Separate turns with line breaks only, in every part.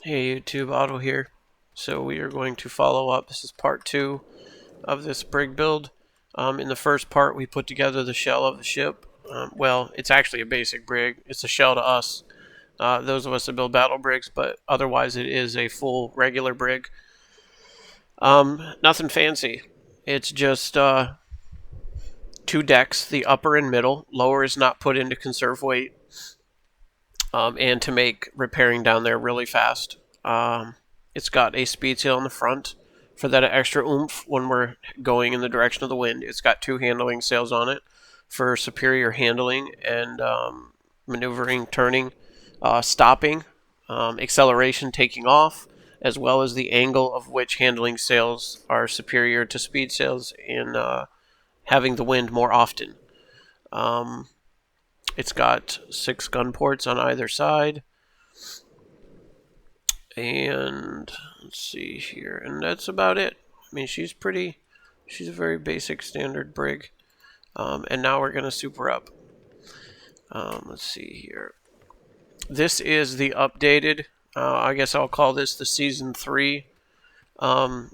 Hey YouTube, Otto here. So we are going to follow up. This is part 2 of this brig build. In the first part we put together the shell of the ship. Well, it's actually a basic brig. It's a shell to us, those of us that build battle brigs, but otherwise it is a full regular brig. Nothing fancy. It's just 2 decks, the upper and middle. Lower is not put in to conserve weight and to make repairing down there really fast. It's got a speed sail in the front for that extra oomph when we're going in the direction of the wind. It's got 2 handling sails on it for superior handling and maneuvering, turning, stopping, acceleration, taking off, as well as the angle of which handling sails are superior to speed sails in having the wind more often. It's got 6 gun ports on either side. And let's see here, and that's about it. I mean, she's a very basic standard brig. And now we're gonna super up. Let's see here. This is the updated. I guess I'll call this the season 3.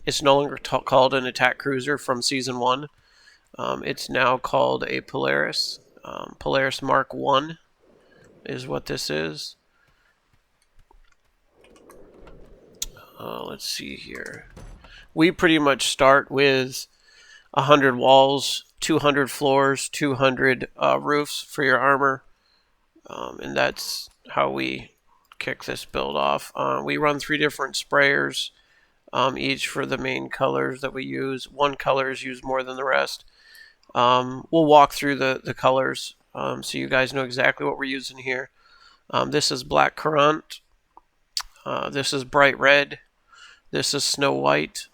It's no longer called an attack cruiser from season 1. It's now called a Polaris. Polaris Mark 1 is what this is. Let's see here. We pretty much start with 100 walls, 200 floors, 200 roofs for your armor. And that's how we kick this build off. We run 3 different sprayers, each for the main colors that we use. One color is used more than the rest. We'll walk through the colors so you guys know exactly what we're using here. This is Black Currant. This is Bright Red. This is Snow White.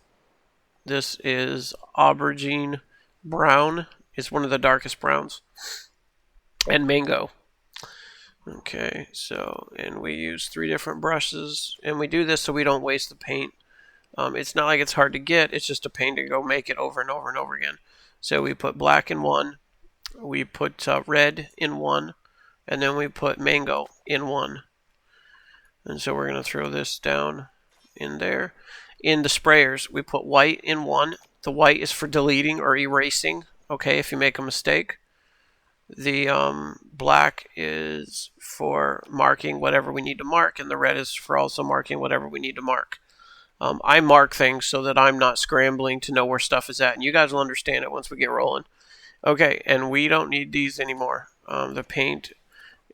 This is Aubergine Brown. It's one of the darkest browns. And Mango. Okay, so, and we use 3 different brushes. And we do this so we don't waste the paint. It's not like it's hard to get. It's just a pain to go make it over and over and over again. So we put black in one. We put red in one. And then we put mango in one. And so we're going to throw this down in there. In the sprayers, we put white in one. The white is for deleting or erasing, okay, if you make a mistake. The black is for marking whatever we need to mark, and the red is for also marking whatever we need to mark. I mark things so that I'm not scrambling to know where stuff is at, and you guys will understand it once we get rolling. Okay, and we don't need these anymore. The paint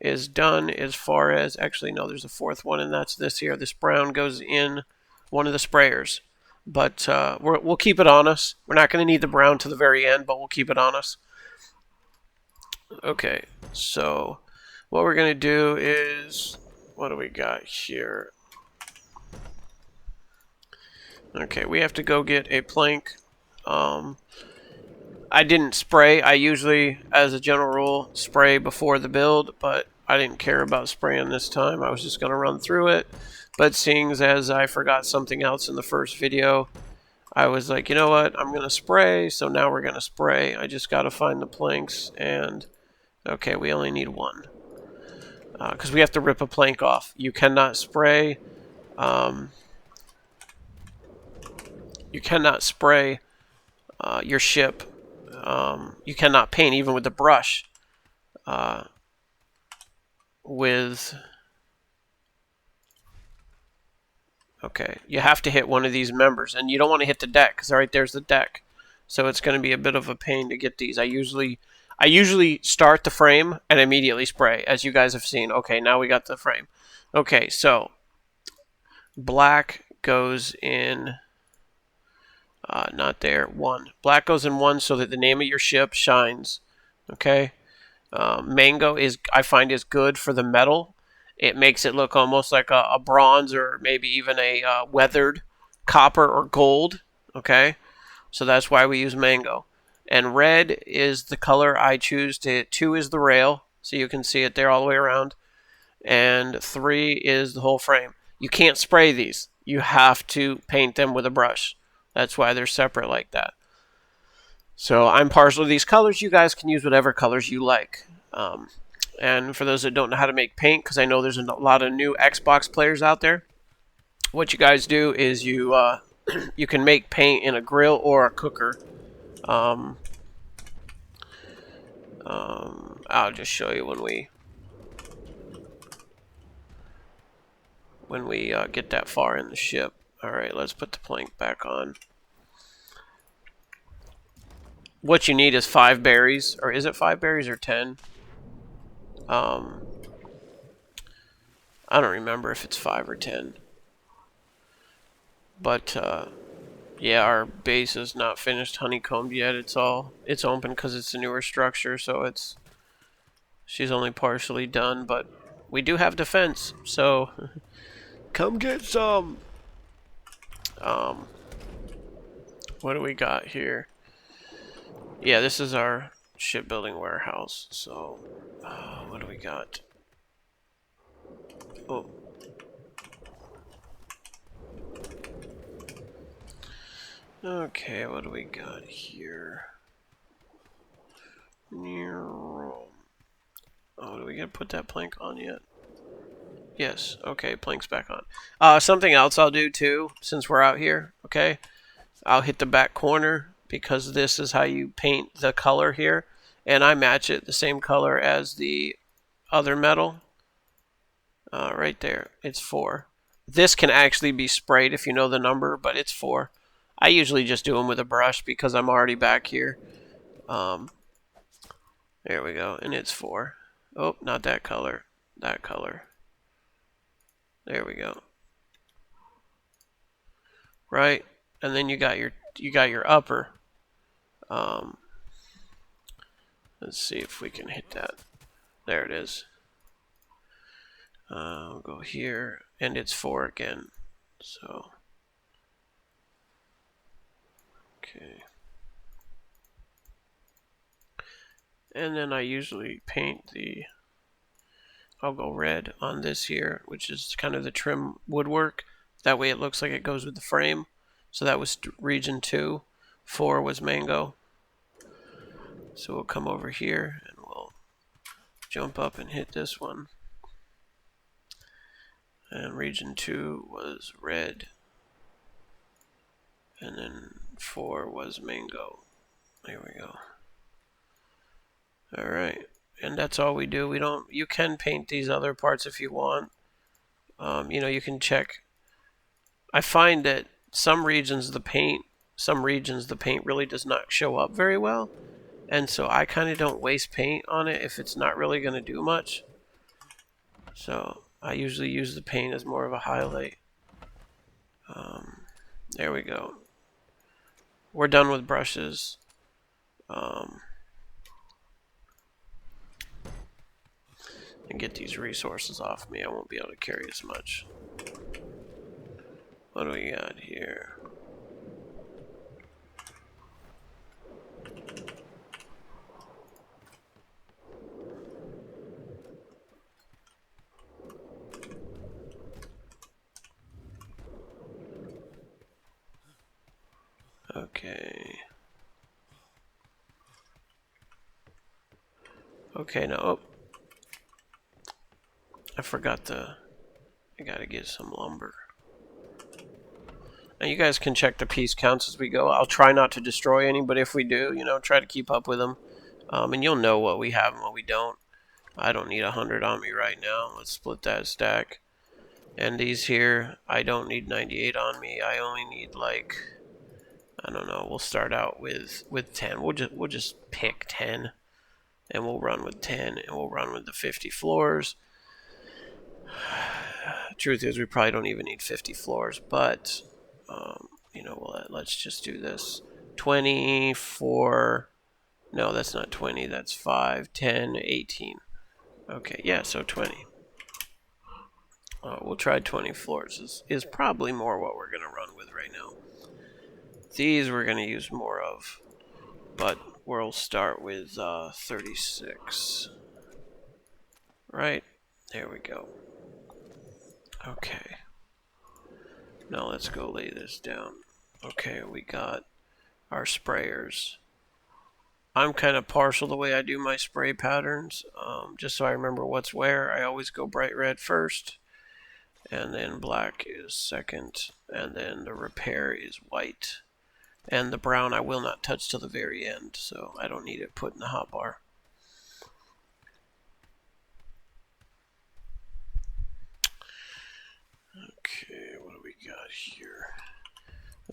is done as far as, actually no, there's a 4th one, and that's this here. This brown goes in one of the sprayers, but we'll keep it on us. We're not going to need the brown to the very end, but we'll keep it on us. Okay, so what we're going to do is, what do we got here? Okay, we have to go get a plank. I didn't spray. I usually, as a general rule, spray before the build, but I didn't care about spraying this time. I was just going to run through it. But seeing as I forgot something else in the first video, I was like, you know what? I'm going to spray, so now we're going to spray. I just got to find the planks, and okay, we only need 1. Because we have to rip a plank off. You cannot spray. You cannot spray your ship. You cannot paint even with the brush. Okay, you have to hit one of these members, and you don't want to hit the deck because right there's the deck. So it's going to be a bit of a pain to get these. I usually start the frame and immediately spray, as you guys have seen. Okay, now we got the frame. Okay, so black goes in. Not there. 1. Black goes in 1 so that the name of your ship shines. Okay. Mango I find is good for the metal. It makes it look almost like a bronze or maybe even a weathered copper or gold. Okay. So that's why we use mango. And red is the color I choose to hit. 2 is the rail, so you can see it there all the way around. And 3 is the whole frame. You can't spray these. You have to paint them with a brush. That's why they're separate like that. So I'm partial to these colors. You guys can use whatever colors you like. And for those that don't know how to make paint, because I know there's a lot of new Xbox players out there, what you guys do is you you can make paint in a grill or a cooker. I'll just show you when we get that far in the ship. All right, let's put the plank back on. What you need is 5 berries, or is it 5 berries or 10? I don't remember if it's 5 or 10. But yeah, our base is not finished honeycombed yet. It's open because it's a newer structure, so she's only partially done. But we do have defense, so come get some. What do we got here? Yeah, this is our shipbuilding warehouse. So what do we got? Oh. Okay, what do we got here? Oh, do we get to put that plank on yet? Yes, okay, plank's back on. Something else I'll do too, since we're out here, okay? I'll hit the back corner, because this is how you paint the color here. And I match it the same color as the other metal. Right there, it's 4. This can actually be sprayed if you know the number, but it's 4. I usually just do them with a brush because I'm already back here. There we go, and it's 4. Oh, not that color. That color. There we go. Right, and then you got your upper. Let's see if we can hit that. There it is. I'll go here, and it's 4 again. So, okay. And then I usually paint I'll go red on this here, which is kind of the trim woodwork. That way it looks like it goes with the frame. So that was region 2. 4 was mango. So we'll come over here and we'll jump up and hit this one. And region 2 was red. And then 4 was mango. There we go. Alright. And that's all we do. You can paint these other parts if you want. You can check. I find that some regions the paint really does not show up very well. And so I kind of don't waste paint on it if it's not really going to do much. So I usually use the paint as more of a highlight. There we go. We're done with brushes. And get these resources off me. I won't be able to carry as much. What do we got here? Okay. Okay, now, oh. I forgot I gotta get some lumber. Now you guys can check the piece counts as we go. I'll try not to destroy any, but if we do, try to keep up with them. And you'll know what we have and what we don't. I don't need 100 on me right now. Let's split that stack. And these here, I don't need 98 on me. I only need like, I don't know. We'll start out with 10. We'll just pick 10, and we'll run with 10, and we'll run with the 50 floors. Truth is, we probably don't even need 50 floors, but let's just do this. 24. No, that's not 20. That's 5, 10, 18. Okay, yeah, so 20. We'll try 20 floors. Is probably more what we're going to run with right now. These we're going to use more of, but we'll start with 36. Right, there we go. Okay. Now let's go lay this down. Okay, we got our sprayers. I'm kind of partial the way I do my spray patterns. Just so I remember what's where, I always go bright red first. and then black is second, and then the repair is white. And the brown I will not touch till the very end, so I don't need it put in the hotbar. Okay, what do we got here?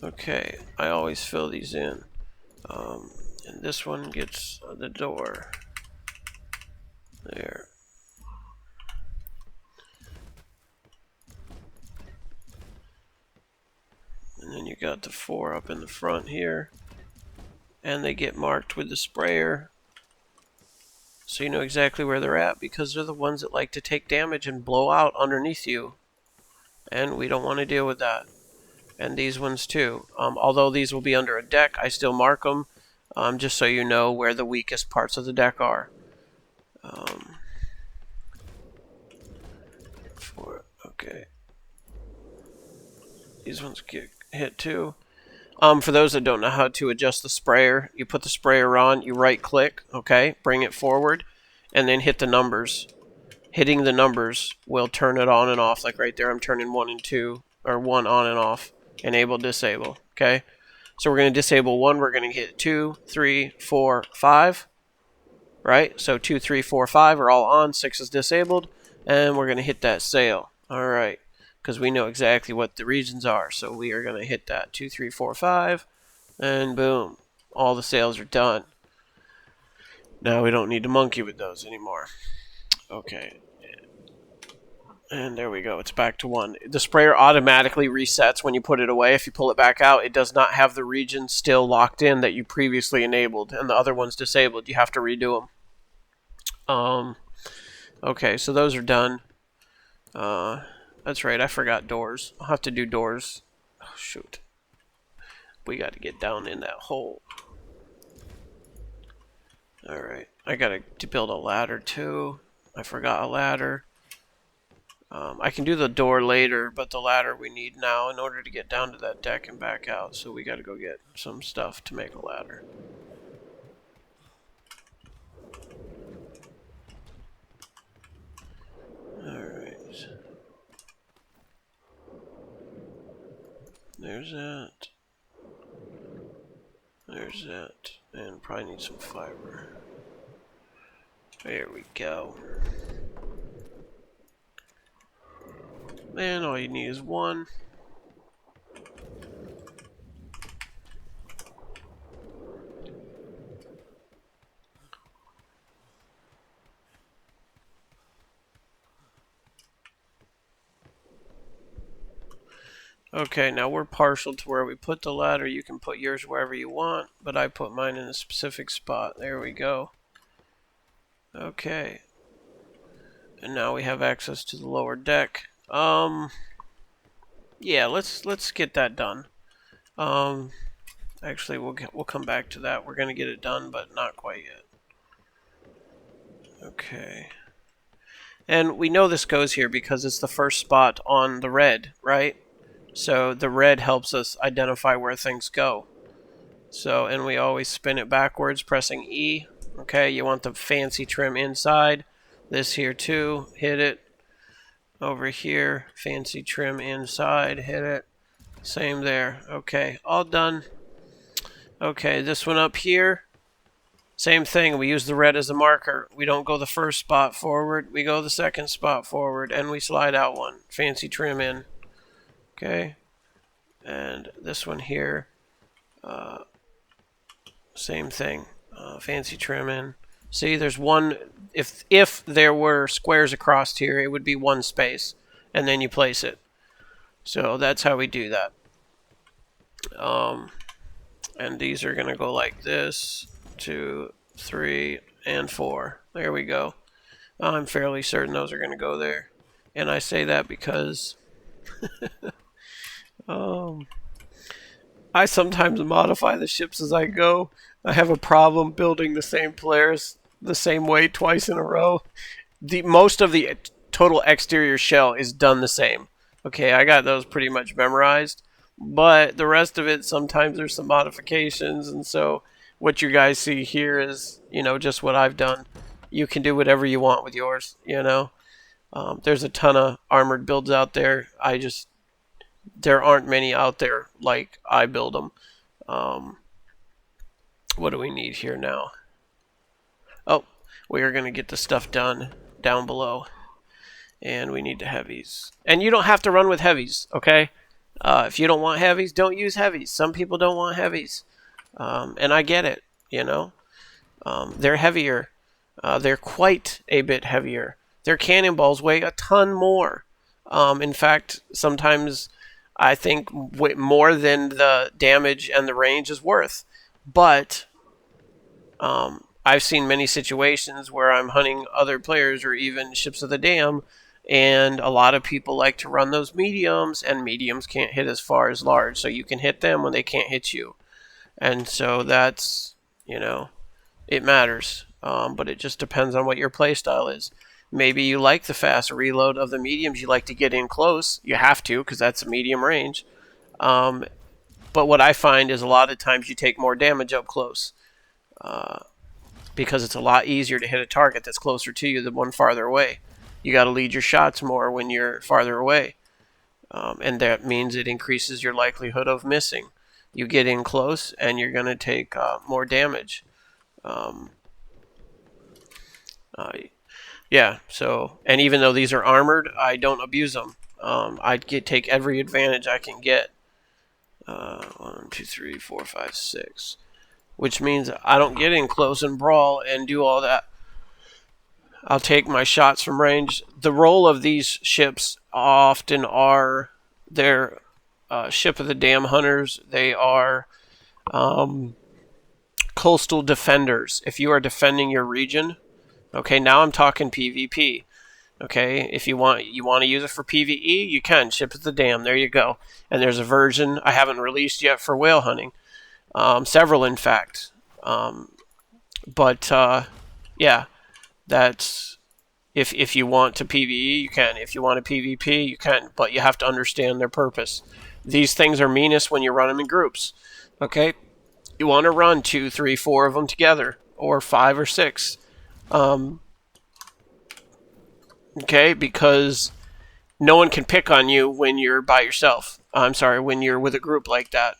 Okay, I always fill these in. And this one gets the door. There. And then you got the 4 up in the front here. And they get marked with the sprayer. So you know exactly where they're at, because they're the ones that like to take damage and blow out underneath you. And we don't want to deal with that. And these ones too. Although these will be under a deck, I still mark them, just so you know where the weakest parts of the deck are. Okay. These ones get hit too. For those that don't know how to adjust the sprayer, you put the sprayer on, you right click, okay, bring it forward, and then hit the numbers. Hitting the numbers will turn it on and off. Like right there, I'm turning 1 and 2, or 1 on and off. Enable, disable, okay? So we're going to disable 1, we're going to hit 2, 3, 4, 5, right? So 2, 3, 4, 5 are all on, 6 is disabled, and we're going to hit that sail. All right, because we know exactly what the regions are, so we are going to hit that 2, 3, 4, 5, and boom, all the sails are done. Now we don't need to monkey with those anymore. Okay. And there we go. It's back to 1. The sprayer automatically resets when you put it away. If you pull it back out, it does not have the region still locked in that you previously enabled, and the other one's disabled. You have to redo them. Okay, so those are done. That's right. I forgot doors. I'll have to do doors. Oh, shoot. We got to get down in that hole. All right. I got to build a ladder too. I forgot a ladder. I can do the door later, but the ladder we need now in order to get down to that deck and back out. So we got to go get some stuff to make a ladder. Alright. There's that. There's that. And probably need some fiber. There we go. And all you need is 1. Okay, now we're partial to where we put the ladder. You can put yours wherever you want, but I put mine in a specific spot. There we go. Okay. And now we have access to the lower deck. Yeah, let's get that done. Actually, we'll come back to that. We're gonna get it done, but not quite yet. Okay. And we know this goes here because it's the first spot on the red, right? So the red helps us identify where things go. So, and we always spin it backwards, pressing E. Okay, you want the fancy trim inside. This here too, hit it. Over here, fancy trim inside, hit it. Same there. Okay, all done. Okay, this one up here, same thing. We use the red as a marker. We don't go the first spot forward. We go the second spot forward, and we slide out 1. Fancy trim in. Okay, and this one here, same thing. Fancy trim in. See, there's 1. If there were squares across here, it would be 1 space, and then you place it. So that's how we do that. And these are going to go like this, 2, 3, and 4. There we go. I'm fairly certain those are going to go there. And I say that because I sometimes modify the ships as I go. I have a problem building the same Polaris the same way twice in a row. Most of the total exterior shell is done the same. Okay, I got those pretty much memorized. But the rest of it, sometimes there's some modifications. And so what you guys see here is, you know, just what I've done. You can do whatever you want with yours, you know. There's a ton of armored builds out there. There aren't many out there like I build them. What do we need here now? Oh, we are going to get the stuff done down below. And we need the heavies. And you don't have to run with heavies, okay? If you don't want heavies, don't use heavies. Some people don't want heavies. And I get it, you know. They're heavier. They're quite a bit heavier. Their cannonballs weigh a ton more. In fact, sometimes I think more than the damage and the range is worth. But I've seen many situations where I'm hunting other players or even ships of the dam, and a lot of people like to run those mediums, and mediums can't hit as far as large. So you can hit them when they can't hit you. And so that's, you know, it matters. But it just depends on what your playstyle is. Maybe you like the fast reload of the mediums. You like to get in close. You have to, because that's a medium range. But what I find is a lot of times you take more damage up close. Because it's a lot easier to hit a target that's closer to you than one farther away. You got to lead your shots more when you're farther away. And that means it increases your likelihood of missing. You get in close and you're going to take more damage. Yeah, so, and even though these are armored, I don't abuse them. I take every advantage I can get. 1, 2, 3, 4, 5, 6. Which means I don't get in close and brawl and do all that. I'll take my shots from range. The role of these ships often are they're ship of the dam hunters. They are coastal defenders. If you are defending your region, okay, now I'm talking PvP. Okay, if you want to use it for PvE, you can. Ship of the dam, there you go. And there's a version I haven't released yet for whale hunting. Several, in fact. Yeah, that's if you want to PvE, you can. If you want to PvP, you can. But you have to understand their purpose. These things are meanest when you run them in groups. Okay, you want to run 2, 3, 4 of them together, or 5 or 6. Okay, because no one can pick on you when you're by yourself. I'm sorry, when you're with a group like that.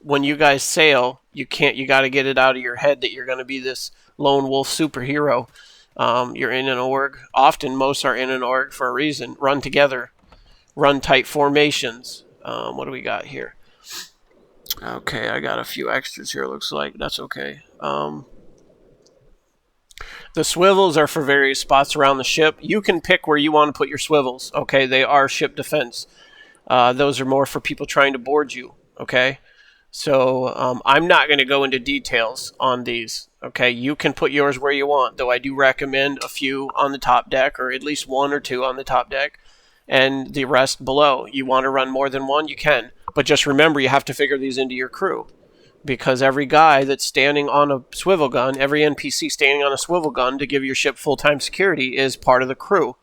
When you guys sail, you got to get it out of your head that you're going to be this lone wolf superhero. You're in an org. Often, most are in an org for a reason. Run together. Run tight formations. What do we got here? Okay, I got a few extras here, looks like. That's okay. The swivels are for various spots around the ship. You can pick where you want to put your swivels. Okay, they are ship defense. Those are more for people trying to board you. Okay? So I'm not going to go into details on these. Okay, you can put yours where you want, though I do recommend a few on the top deck, or at least 1 or 2 on the top deck, and the rest below. You want to run more than one, you can. But just remember, you have to figure these into your crew. Because every guy that's standing on a swivel gun, every NPC standing on a swivel gun to give your ship full-time security is part of the crew.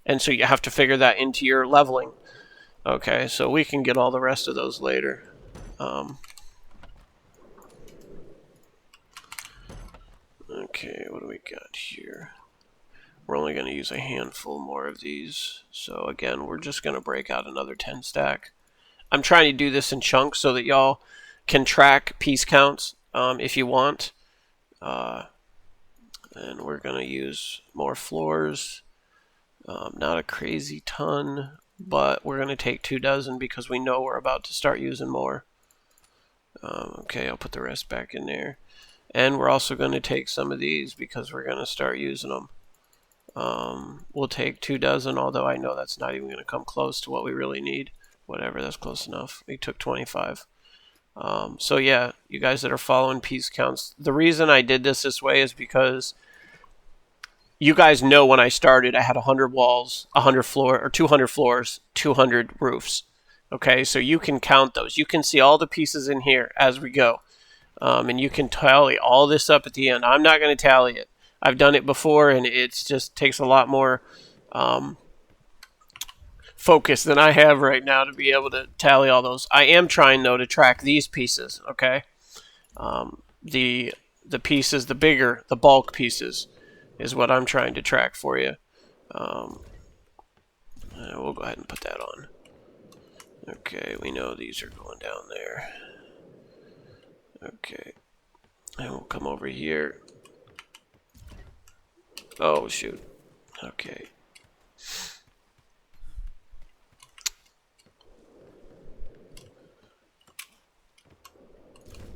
And so you have to figure that into your leveling. Okay, so we can get all the rest of those later. Okay, what do we got here? We're only going to use a handful more of these. So again, we're just going to break out another 10 stack. I'm trying to do this in chunks so that y'all can track piece counts if you want. And we're going to use more floors. Not a crazy ton, but we're going to take 2 dozen because we know we're about to start using more. Okay, I'll put the rest back in there. And we're also going to take some of these because we're going to start using them. We'll take 2 dozen, although I know that's not even going to come close to what we really need. Whatever, that's close enough. We took 25. So yeah, you guys that are following piece counts, the reason I did this way is because you guys know when I started I had 100 walls, 100 floor, or 200 floors, 200 roofs. Okay, so you can count those. You can see all the pieces in here as we go. And you can tally all this up at the end. I'm not going to tally it. I've done it before, and it just takes a lot more focus than I have right now to be able to tally all those. I am trying, though, to track these pieces, okay? The pieces, the bigger, the bulk pieces is what I'm trying to track for you. We'll go ahead and put that on. Okay, we know these are going down there. Okay, and we'll come over here. Oh, shoot. Okay.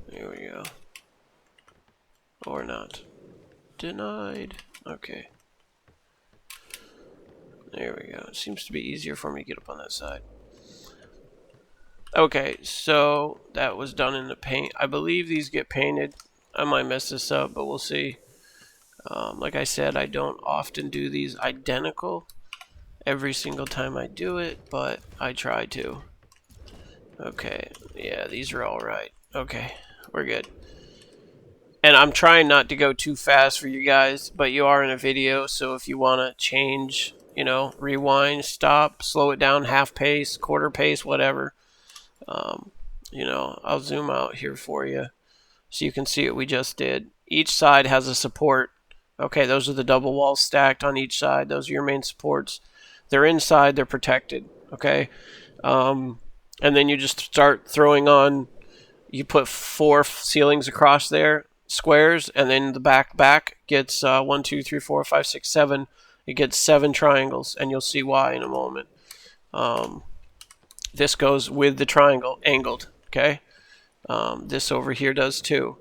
There we go. Or not. Denied. Okay. There we go. It seems to be easier for me to get up on that side. Okay, so that was done in the paint. I believe these get painted. I might mess this up, but we'll see. Like I said, I don't often do these identical every single time I do it, but I try to. Okay, yeah, these are all right. Okay, we're good. And I'm trying not to go too fast for you guys, but you are in a video, so if you want to change, you know, rewind, stop, slow it down, half pace, quarter pace, whatever, you know, I'll zoom out here for you so you can see what we just did. Each side has a support. Okay, those are the double walls stacked on each side. Those are your main supports. They're inside, they're protected, okay? And then you just start throwing on, you put 4 ceilings across there, squares, and then the back gets 1, 2, 3, 4, 5, 6, 7. It gets 7 triangles, and you'll see why in a moment. This goes with the triangle angled, okay? This over here does too.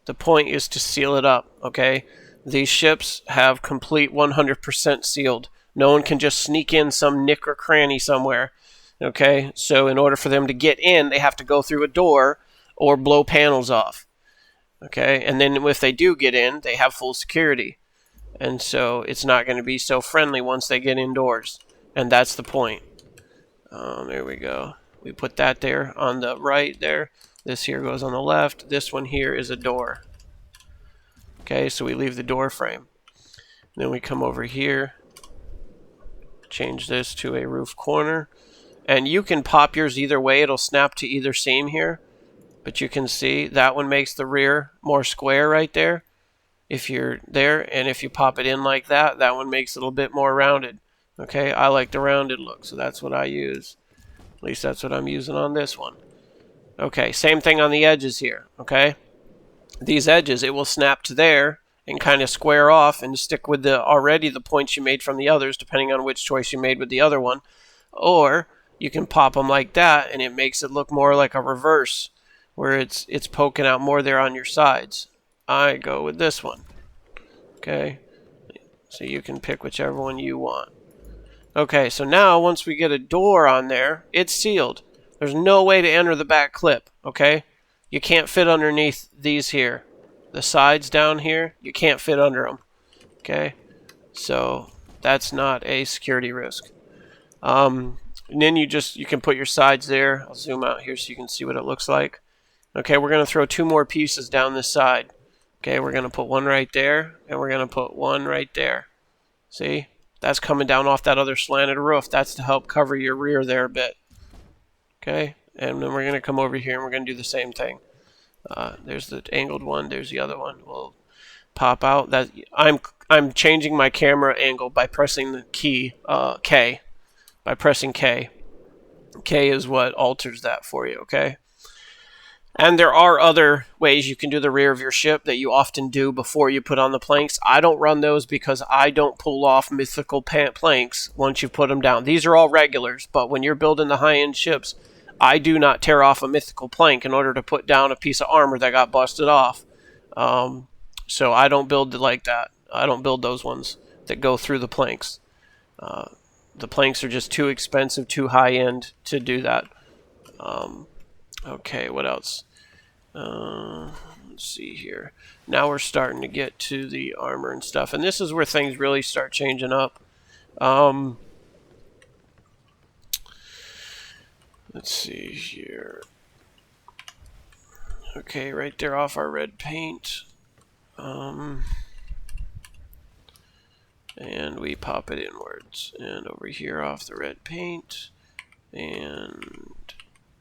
The point is to seal it up, okay? These ships have complete 100% sealed. No one can just sneak in some nick or cranny somewhere, okay? So in order for them to get in, they have to go through a door or blow panels off. Okay, and then if they do get in, they have full security. And so it's not going to be so friendly once they get indoors. And that's the point. There we go. We put that there on the right there. This here goes on the left. This one here is a door. Okay, so we leave the door frame. Then we come over here. Change this to a roof corner. And you can pop yours either way. It'll snap to either seam here. But you can see that one makes the rear more square right there. If you're there, and if you pop it in like that, that one makes it a little bit more rounded. Okay, I like the rounded look, so that's what I use. At least that's what I'm using on this one. Okay, same thing on the edges here. Okay, these edges, it will snap to there and kind of square off and stick with the points you made from the others, depending on which choice you made with the other one. Or you can pop them like that, and it makes it look more like a reverse, where it's poking out more there on your sides. I go with this one. Okay, so you can pick whichever one you want. Okay, so now once we get a door on there, it's sealed. There's no way to enter the back clip, okay? You can't fit underneath these here. The sides down here, you can't fit under them, okay? So that's not a security risk. And then you can put your sides there. I'll zoom out here so you can see what it looks like. Okay, we're going to throw 2 more pieces down this side. Okay, we're going to put one right there, and we're going to put one right there. See? That's coming down off that other slanted roof. That's to help cover your rear there a bit. Okay, and then we're going to come over here, and we're going to do the same thing. There's the angled one. There's the other one. We'll pop out. That I'm changing my camera angle by pressing the key K. By pressing K. K is what alters that for you, okay? And there are other ways you can do the rear of your ship that you often do before you put on the planks. I don't run those because I don't pull off mythical planks once you put them down. These are all regulars, but when you're building the high-end ships, I do not tear off a mythical plank in order to put down a piece of armor that got busted off. So I don't build it like that. I don't build those ones that go through the planks. The planks are just too expensive, too high-end to do that. Okay, what else? Let's see here. Now we're starting to get to the armor and stuff, and this is where things really start changing up. Let's see here. Okay, right there off our red paint. And we pop it inwards. And over here off the red paint. And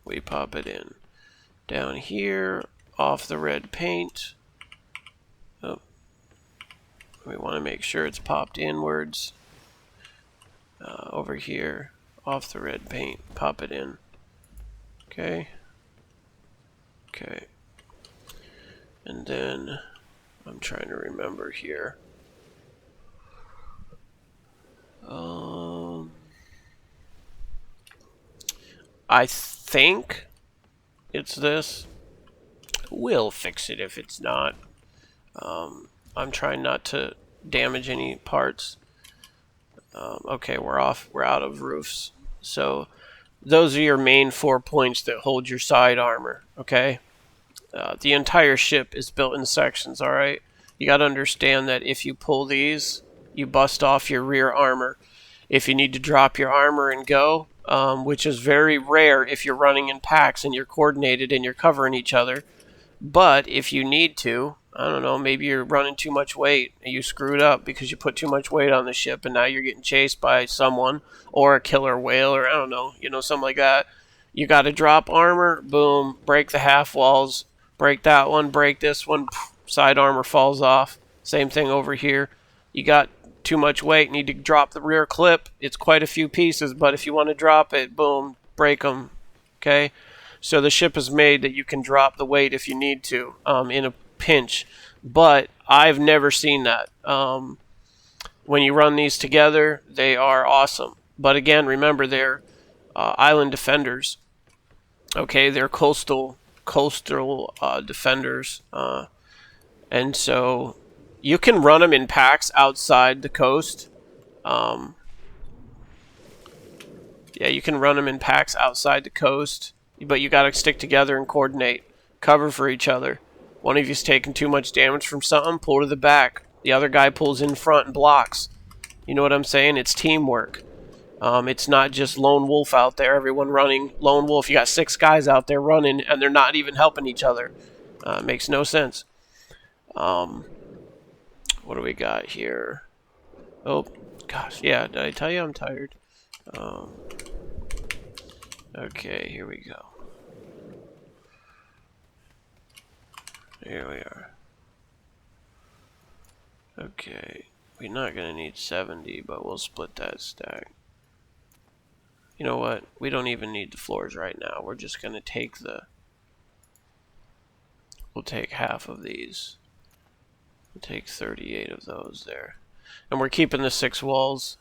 we pop it in. Down here, off the red paint. Oh. We want to make sure it's popped inwards. over here, off the red paint, pop it in. Okay. Okay. And then I'm trying to remember here. I think it's this. We'll fix it if it's not. I'm trying not to damage any parts. Okay, we're off. We're out of roofs. So those are your main 4 points that hold your side armor. Okay. The entire ship is built in sections. All right. You got to understand that if you pull these, you bust off your rear armor. If you need to drop your armor and go, which is very rare if you're running in packs and you're coordinated and you're covering each other. But if you need to, I don't know, maybe you're running too much weight and you screwed up because you put too much weight on the ship and now you're getting chased by someone or a killer whale or I don't know, something like that. You got to drop armor, boom, break the half walls, break that one, break this one, side armor falls off. Same thing over here. You got too much weight, need to drop the rear clip. It's quite a few pieces, but if you want to drop it, boom, break them. Okay? So the ship is made that you can drop the weight if you need to in a pinch. But I've never seen that. When you run these together, they are awesome. But again, remember, they're island defenders. Okay, they're coastal defenders. And so you can run them in packs outside the coast. Yeah, you can run them in packs outside the coast. But you got to stick together and coordinate. Cover for each other. One of you's taking too much damage from something, pull to the back. The other guy pulls in front and blocks. You know what I'm saying? It's teamwork. It's not just lone wolf out there. Everyone running lone wolf. You got 6 guys out there running, and they're not even helping each other. Makes no sense. What do we got here? Oh, gosh. Yeah, did I tell you I'm tired? Okay, here we go. Here we are. Okay, we're not going to need 70, but we'll split that stack. You know what? We don't even need the floors right now. We're just going to take we'll take half of these. We'll take 38 of those there. And we're keeping the 6 walls.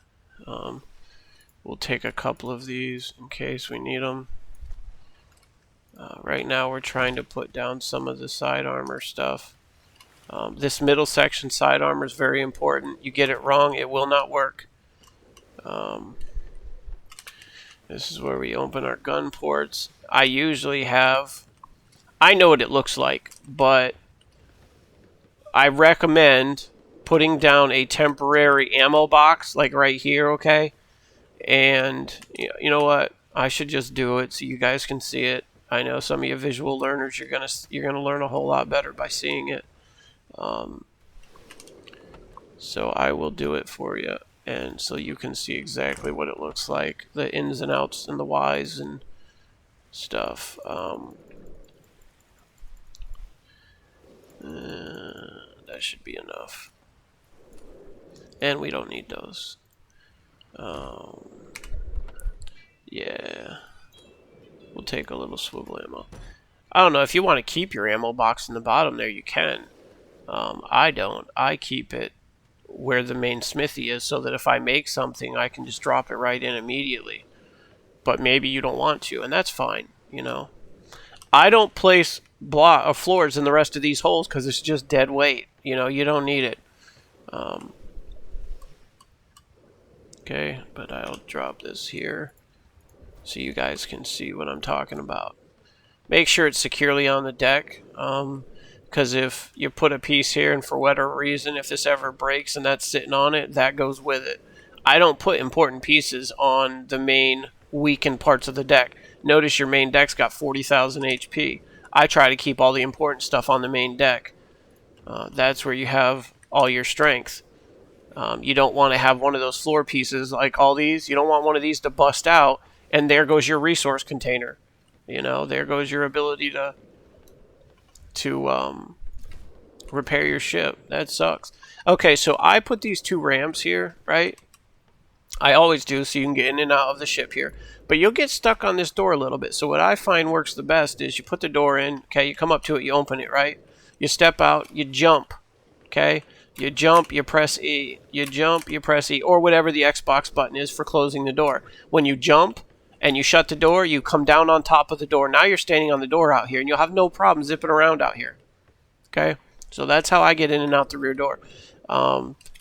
We'll take a couple of these in case we need them. Right now we're trying to put down some of the side armor stuff. This middle section side armor is very important. You get it wrong, it will not work. This is where we open our gun ports. I know what it looks like, but I recommend putting down a temporary ammo box, like right here, okay? And you know what? I should just do it so you guys can see it. I know some of you visual learners, you're gonna learn a whole lot better by seeing it. So I will do it for you, and so you can see exactly what it looks like, the ins and outs and the whys and stuff. That should be enough, and we don't need those. Yeah, we'll take a little swivel ammo. I don't know, if you want to keep your ammo box in the bottom there, you can. I don't. I keep it where the main smithy is so that if I make something, I can just drop it right in immediately. But maybe you don't want to, and that's fine, I don't place floors in the rest of these holes because it's just dead weight. You don't need it. Okay, but I'll drop this here so you guys can see what I'm talking about. Make sure it's securely on the deck, because if you put a piece here and for whatever reason, if this ever breaks and that's sitting on it, that goes with it. I don't put important pieces on the main weakened parts of the deck. Notice your main deck's got 40,000 HP. I try to keep all the important stuff on the main deck. That's where you have all your strength. You don't want to have one of those floor pieces like all these. You don't want one of these to bust out, and there goes your resource container. There goes your ability to repair your ship. That sucks. Okay, so I put these 2 ramps here, right? I always do, so you can get in and out of the ship here. But you'll get stuck on this door a little bit. So what I find works the best is you put the door in, okay, you come up to it, you open it, right? You step out, you jump, okay? You jump, you press E. You jump, you press E, or whatever the Xbox button is for closing the door. When you jump and you shut the door, you come down on top of the door. Now you're standing on the door out here, and you'll have no problem zipping around out here, okay? So that's how I get in and out the rear door.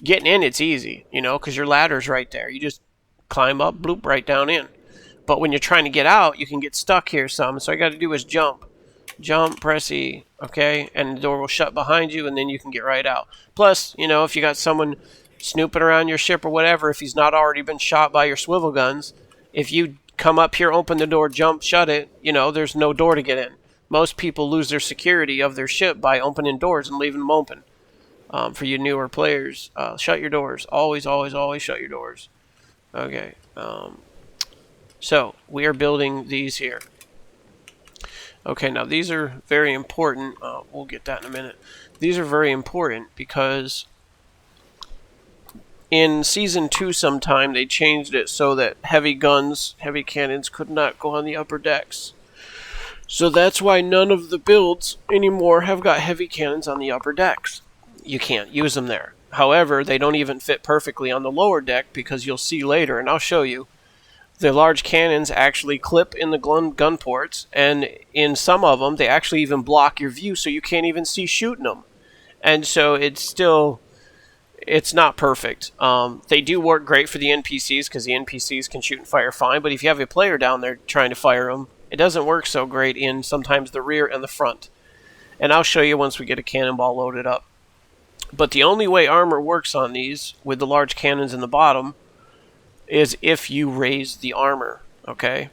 Getting in, it's easy, you know, because your ladder's right there. You just climb up, bloop, right down in. But when you're trying to get out, you can get stuck here some. So all you got to do is jump. Jump, press E, okay? And the door will shut behind you, and then you can get right out. Plus, you know, if you got someone snooping around your ship or whatever, if he's not already been shot by your swivel guns, if you come up here, open the door, jump, shut it, you know, there's no door to get in. Most people lose their security of their ship by opening doors and leaving them open. For you newer players, shut your doors. Always, always, always shut your doors. Okay. So we are building these here. Okay, now these are very important. We'll get that in a minute. These are very important because in Season 2 sometime they changed it so that heavy guns, heavy cannons could not go on the upper decks. So that's why none of the builds anymore have got heavy cannons on the upper decks. You can't use them there. However, they don't even fit perfectly on the lower deck because you'll see later, and I'll show you, the large cannons actually clip in the gun ports, and in some of them, they actually even block your view so you can't even see shooting them. And so it's not perfect. They do work great for the NPCs because the NPCs can shoot and fire fine, but if you have a player down there trying to fire them, it doesn't work so great in sometimes the rear and the front. And I'll show you once we get a cannonball loaded up. But the only way armor works on these, with the large cannons in the bottom, is if you raise the armor, okay?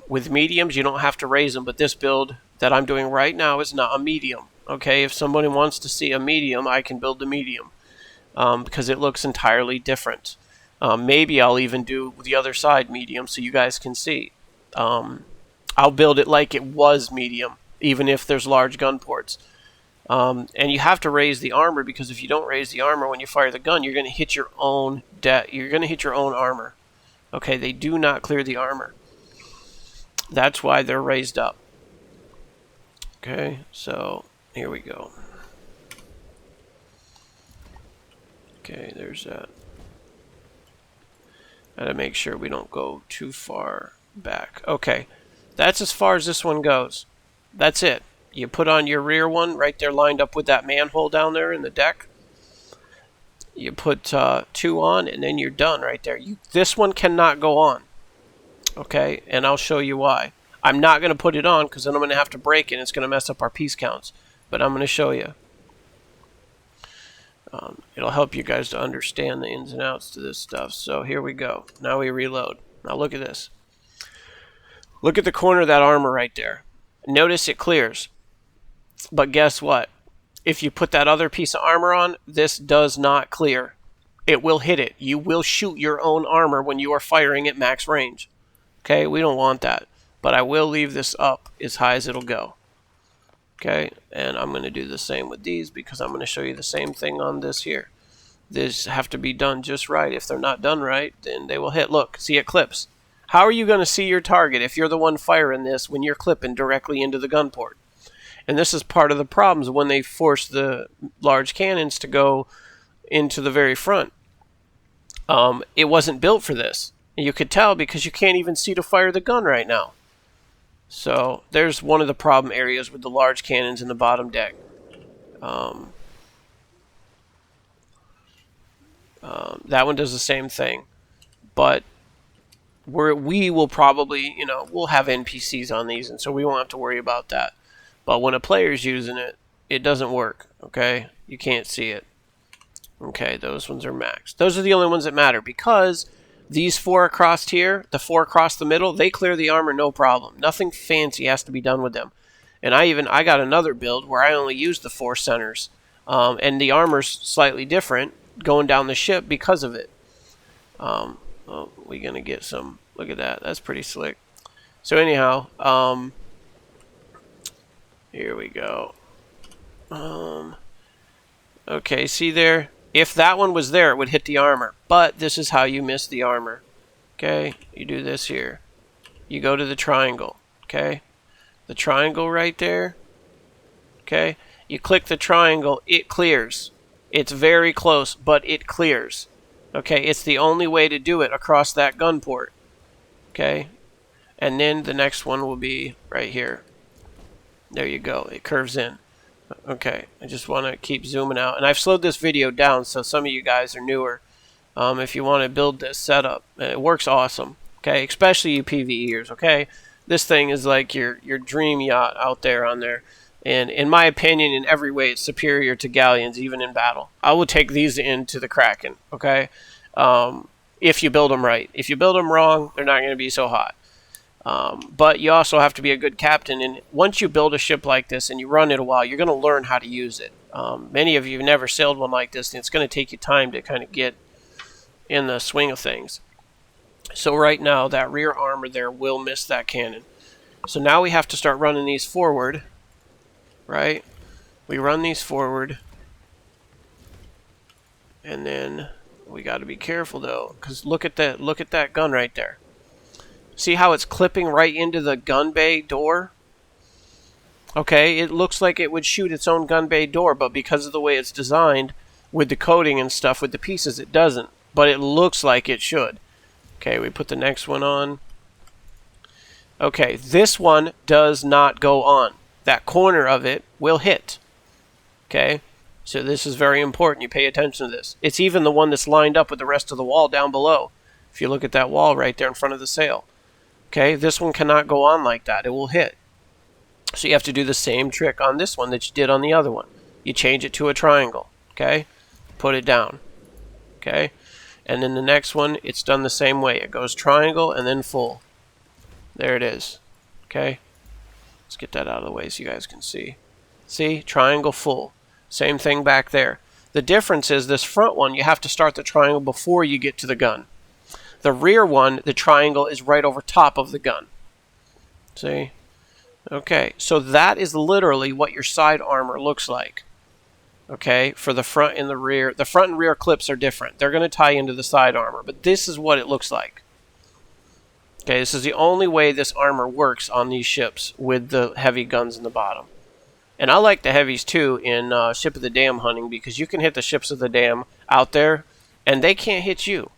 With mediums, you don't have to raise them, but this build that I'm doing right now is not a medium, okay? If somebody wants to see a medium, I can build the medium, because it looks entirely different. Maybe I'll even do the other side medium so you guys can see. I'll build it like it was medium, even if there's large gun ports. And you have to raise the armor because if you don't raise the armor when you fire the gun, you're going to hit your own you're going to hit your own armor. Okay, they do not clear the armor. That's why they're raised up. Okay, so here we go. Okay, there's that. Gotta make sure we don't go too far back. Okay, that's as far as this one goes. That's it. You put on your rear one right there lined up with that manhole down there in the deck. You put 2 on and then you're done right there. This one cannot go on. Okay, and I'll show you why. I'm not going to put it on because then I'm going to have to break it and it's going to mess up our piece counts. But I'm going to show you. It'll help you guys to understand the ins and outs to this stuff. So here we go. Now we reload. Now look at this. Look at the corner of that armor right there. Notice it clears. But guess what? If you put that other piece of armor on, this does not clear. It will hit it. You will shoot your own armor when you are firing at max range. Okay, we don't want that. But I will leave this up as high as it'll go. Okay, and I'm going to do the same with these because I'm going to show you the same thing on this here. These have to be done just right. If they're not done right, then they will hit. Look, see it clips. How are you going to see your target if you're the one firing this when you're clipping directly into the gun port? And this is part of the problems when they force the large cannons to go into the very front. It wasn't built for this. You could tell because you can't even see to fire the gun right now. So there's one of the problem areas with the large cannons in the bottom deck. That one does the same thing. But we will probably, we'll have NPCs on these, and so we won't have to worry about that. But when a player's using it, it doesn't work, okay? You can't see it. Okay, those ones are maxed. Those are the only ones that matter because these 4 across here, the 4 across the middle, they clear the armor no problem. Nothing fancy has to be done with them. And I got another build where I only used the 4 centers. And the armor's slightly different going down the ship because of it. We're going to get some... Look at that. That's pretty slick. So anyhow, here we go. Okay, see there? If that one was there, it would hit the armor. But this is how you miss the armor. Okay, you do this here. You go to the triangle. Okay, the triangle right there. Okay, you click the triangle, it clears. It's very close, but it clears. Okay, it's the only way to do it across that gun port. Okay, and then the next one will be right here. There you go, it curves in. Okay, I just want to keep zooming out. And I've slowed this video down so some of you guys are newer. If you want to build this setup, it works awesome. Okay, especially you PvEers, okay? This thing is like your dream yacht out there on there. And in my opinion, in every way, it's superior to galleons, even in battle. I would take these into the Kraken, okay? If you build them right. If you build them wrong, they're not going to be so hot. But you also have to be a good captain. And once you build a ship like this and you run it a while, you're going to learn how to use it. Many of you have never sailed one like this, and it's going to take you time to kind of get in the swing of things. So right now, that rear armor there will miss that cannon. So now we have to start running these forward. Right? We run these forward. And then we got to be careful though, because look at that gun right there. See how it's clipping right into the gun bay door? Okay, it looks like it would shoot its own gun bay door, but because of the way it's designed with the coating and stuff with the pieces, it doesn't. But it looks like it should. Okay, we put the next one on. Okay, this one does not go on. That corner of it will hit. Okay, so this is very important. You pay attention to this. It's even the one that's lined up with the rest of the wall down below. If you look at that wall right there in front of the sail. Okay, this one cannot go on like that. It will hit. So you have to do the same trick on this one that you did on the other one. You change it to a triangle. Okay, put it down. Okay, and then the next one, it's done the same way. It goes triangle and then full. There it is. Okay. Let's get that out of the way so you guys can see. See? Triangle full. Same thing back there. The difference is this front one, you have to start the triangle before you get to the gun. The rear one, the triangle is right over top of the gun. See? Okay. So that is literally what your side armor looks like. Okay? For the front and the rear. The front and rear clips are different. They're going to tie into the side armor. But this is what it looks like. Okay, this is the only way this armor works on these ships with the heavy guns in the bottom. And I like the heavies too in Ship of the Dam hunting because you can hit the ships of the dam out there and they can't hit you.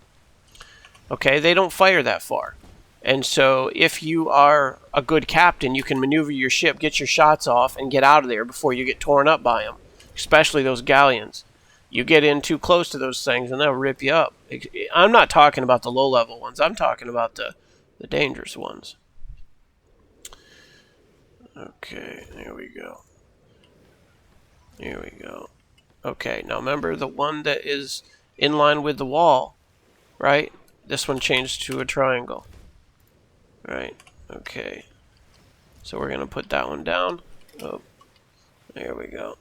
Okay, they don't fire that far. And so if you are a good captain, you can maneuver your ship, get your shots off, and get out of there before you get torn up by them, especially those galleons. You get in too close to those things and they'll rip you up. I'm not talking about the low-level ones. I'm talking about the dangerous ones. Okay, there we go. Here we go. Okay, now remember the one that is in line with the wall, right? This one changed to a triangle. Right, okay. So we're going to put that one down. Oh, there we go.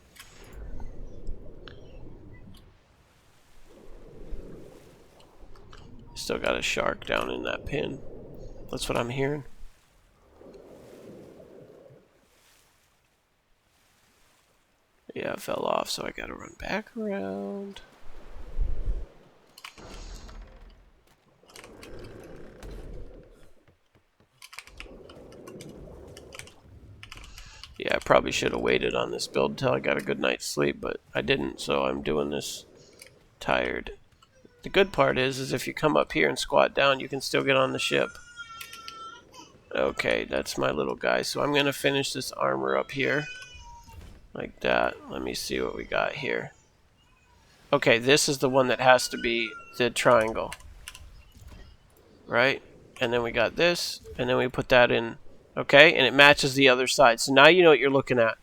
Still got a shark down in that pin. That's what I'm hearing. Yeah, it fell off, so I gotta run back around. Yeah, I probably should have waited on this build until I got a good night's sleep, but I didn't, so I'm doing this tired. The good part is if you come up here and squat down, you can still get on the ship. Okay, that's my little guy. So I'm going to finish this armor up here. Like that. Let me see what we got here. Okay, this is the one that has to be the triangle. Right? And then we got this. And then we put that in. Okay? And it matches the other side. So now you know what you're looking at.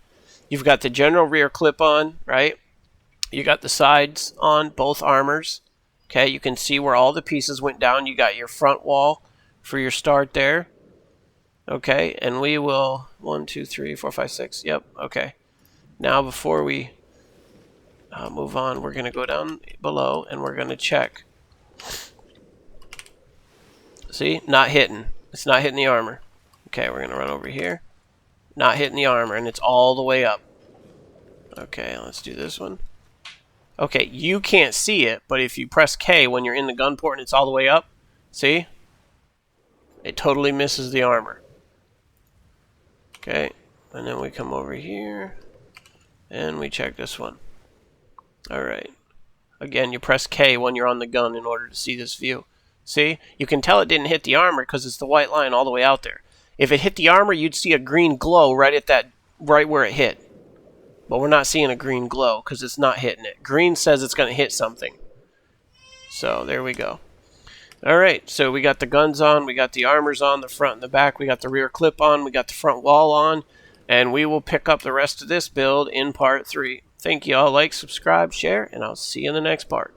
You've got the general rear clip on. Right? You got the sides on, both armors. Okay? You can see where all the pieces went down. You got your front wall for your start there. Okay, and we will 1, 2, 3, 4, 5, 6. Yep, okay. Now before we move on, we're going to go down below and we're going to check. See, not hitting. It's not hitting the armor. Okay, we're going to run over here. Not hitting the armor, and it's all the way up. Okay, let's do this one. Okay, you can't see it, but if you press K when you're in the gun port and it's all the way up, see? It totally misses the armor. Okay, and then we come over here, and we check this one. Alright. Again, you press K when you're on the gun in order to see this view. See? You can tell it didn't hit the armor because it's the white line all the way out there. If it hit the armor, you'd see a green glow right where it hit. But we're not seeing a green glow because it's not hitting it. Green says it's going to hit something. So there we go. Alright, so we got the guns on, we got the armors on, the front and the back, we got the rear clip on, we got the front wall on, and we will pick up the rest of this build in part 3. Thank you all. Like, subscribe, share, and I'll see you in the next part.